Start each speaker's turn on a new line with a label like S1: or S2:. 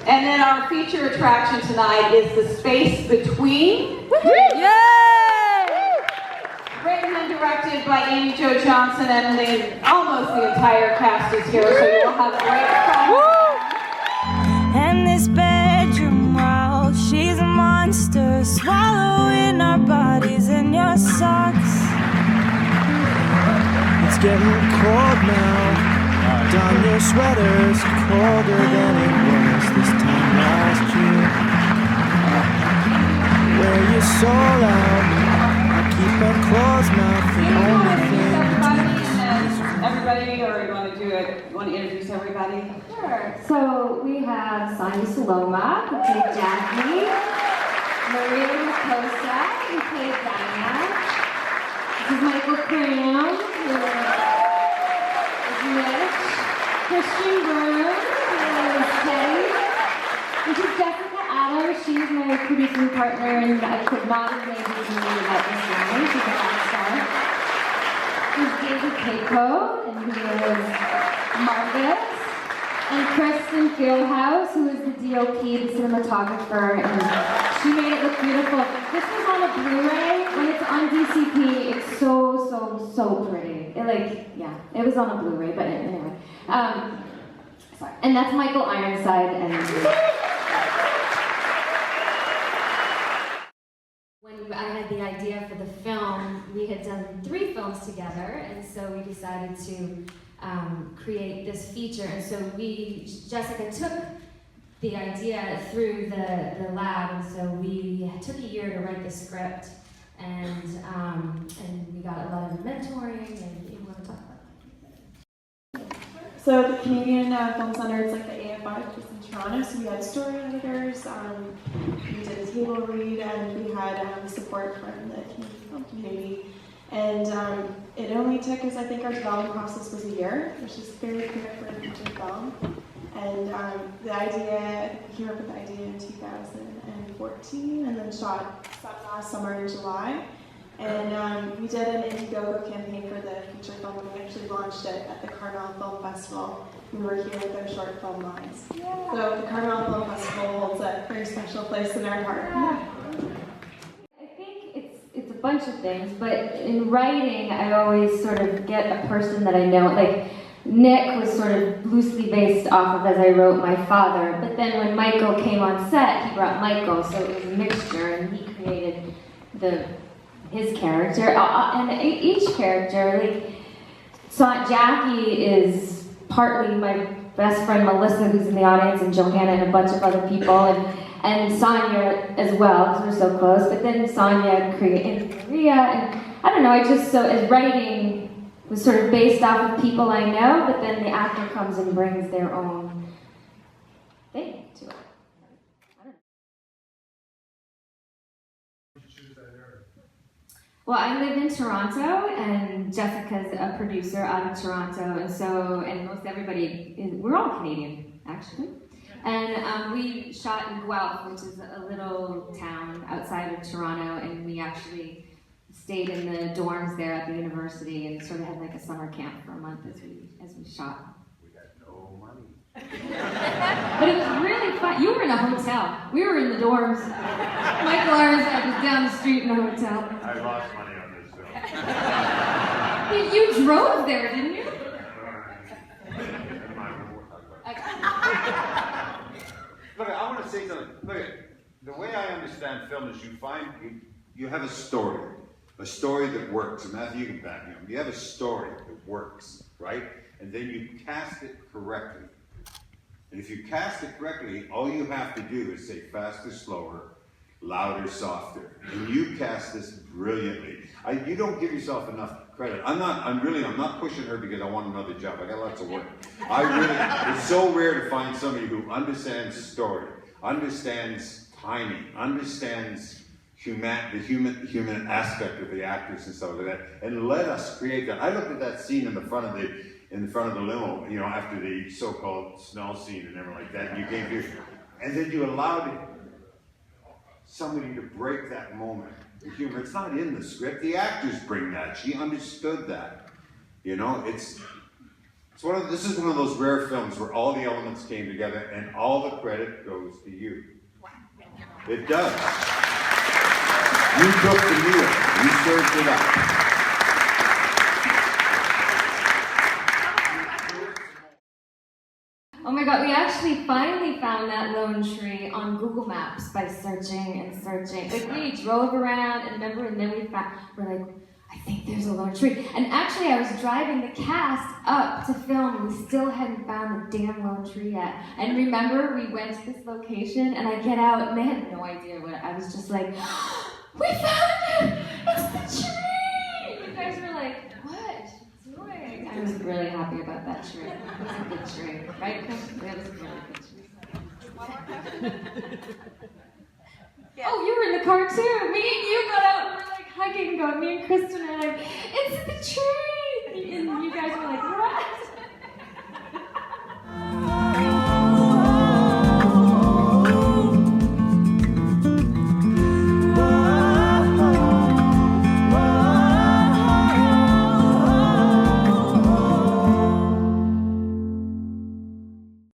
S1: And then our feature attraction tonight is the space between.
S2: Yay!
S1: Written and directed by Amy Jo Johnson, and almost the entire cast is here, so you'll have great fun.
S2: And this bedroom wall, she's a monster, swallowing our bodies in your socks.
S3: It's getting cold now. Don your sweaters, colder than it was this time last year. Wear your soul out, keep our clothes mouth. The only thing
S1: Everybody, or you want to do it? You want to introduce everybody?
S4: Sure. So we have Sonia Saloma, who played Jackie, Maria Makosa, who played Diana. This is Michael Cram, who is Mitch. Christian Broom, who is Teddy. This is Jessica Adams. She's my producing partner, and I could not have made this movie without this woman. She's a rock star. There's David Keiko, and he is Marcus. And Kristen Fieldhouse, who is the DOP, the cinematographer, and she made it look beautiful. This was on a Blu-ray. When it's on DCP, it's so pretty. It was on a Blu-ray, but anyway. Sorry. And that's Michael Ironside. And when I had the idea for the film, we had done 3 films together, and so we decided to create this feature. And so Jessica took the idea through the lab, and so we took a year to write the script, and we got a lot of mentoring. And you want to talk about that?
S5: So the Canadian Film Center, it's like the AFI just in Toronto, so we had story editors, we did a table read, and we had support from the Canadian film community. And it only took us, I think our development process was a year, which is very quick for a feature film. And the idea, came up with the idea in 2014, and then shot last summer in July. And we did an Indiegogo campaign for the feature film, and we actually launched it at the Carmel Film Festival. We were here with our short film lines. Yeah. So the Carmel Film Festival holds a very special place in our heart.
S4: Yeah. I think it's a bunch of things, but in writing, I always sort of get a person that I know. Like, Nick was sort of loosely based off of as I wrote my father, but then when Michael came on set, he brought Michael, so it was a mixture, and he created his character, and each character, Jackie is partly my best friend Melissa, who's in the audience, and Johanna, and a bunch of other people, and Sonia as well, because we're so close. But then Sonia and Maria, and I don't know. As writing was sort of based off of people I know, but then the actor comes and brings their own thing to it. Well, I live in Toronto, and Jessica's a producer out of Toronto, and most everybody, we're all Canadian, actually. And we shot in Guelph, which is a little town outside of Toronto, and we actually stayed in the dorms there at the university and sort of had like a summer camp for a month as we shot.
S6: We got no money.
S4: But it was really fun. You were in a hotel. We were in the dorms. Michael Ironside was down the street in a hotel.
S6: I lost money on this film.
S4: You drove there, didn't you?
S6: Look, I want to say something. Look, the way I understand film is you have a story that works. And Matthew, you can back me up. You have a story that works, right? And then you cast it correctly. And if you cast it correctly, all you have to do is say faster, slower, louder, softer. And you cast this brilliantly. You don't give yourself enough credit. I'm not pushing her because I want another job. I got lots of work. It's so rare to find somebody who understands story, understands timing, understands the human aspect of the actors and stuff like that, and let us create that. I looked at that scene in the front of the limo, after the so-called smell scene and everything like that, and you came here, and then you allowed somebody to break that moment. The humor, it's not in the script. The actors bring that. She understood that. This is one of those rare films where all the elements came together and all the credit goes to you. It does. You cooked the meal. You served it up.
S4: Oh my God, we actually finally found that lone tree on Google Maps by searching and searching. Like we drove around and then we're like, I think there's a lone tree. And actually I was driving the cast up to film and we still hadn't found the damn lone tree yet. And remember, we went to this location and I get out and they had no idea what, I was just like, we found it! It's the tree! You guys were like, what? Doing? I was really happy about that tree. It was a good tree, right? It was a really good tree. Oh, you were in the car too. Me and you got out and we're like hugging, going, me and Kristen are like, it's the tree! And you guys were like, what?